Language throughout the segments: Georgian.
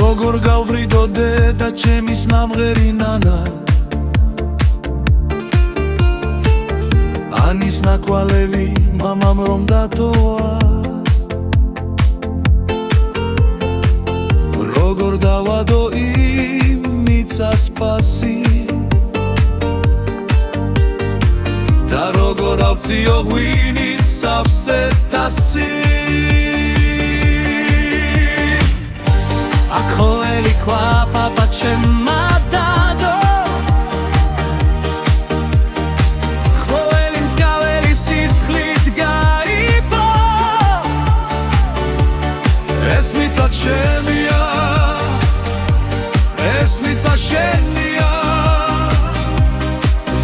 როგორ გავვრიდო დედა ჩემის ნამღერი ნანა ანის ნაკვალევი მამამ რომ დატოვა როგორ დავადო იმ მიწას პასი და როგორ ავწიო ღვინით სავსე თასი ახოელი ქვა პაპა ჩემმა დადო ხოელი მდგაველი სისხლით გაიბო ეს მიწა ჩემია ეს მიწა შენია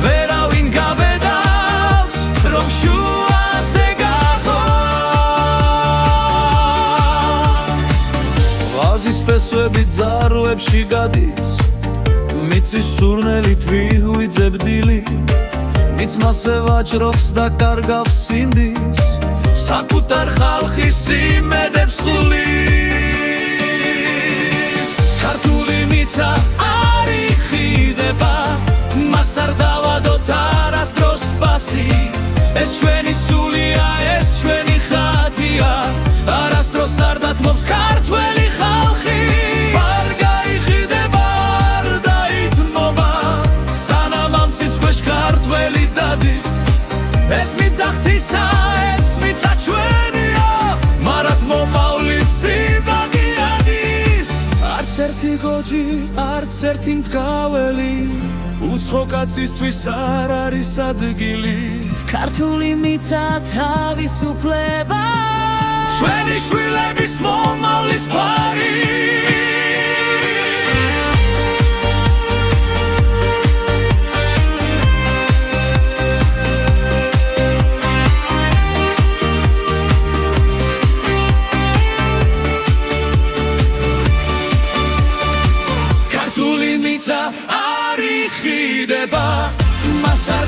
ვერავინ გაბედავს რომ შუაზე გახოს ვაზის ფესვები ძარღვებში გადის მიწის სურნელით ვიღვიძებ დილით მიც მასე ვაჭრობს და კარგავს სინდის საკუთარ ხალხის იმედებს ხულით ქართული მიწა არ იხიდება მას არ დავადოთ არასდროს პასი ეს ჩვენი სულია ეს ჩვენი ხატია არასდროს არ დათმობს ქართველი ხალხი არ გაიხიდება არ დაითმობა სანამ ამ ცის ქვეშ ქართველი დადის ეს მიწა ღვთისა ეს მიწა ჩვენია მარად მომავლის სიბაგი არის არც ერთი გოჯი არც ერთი მდგაველი უცხო კაცისთვის არ არის ადგილი ქართული მიწა თავისუფლება ჩვენი შვილების მომავლის ფარი ქართული მიწა არ იხიდება მას არ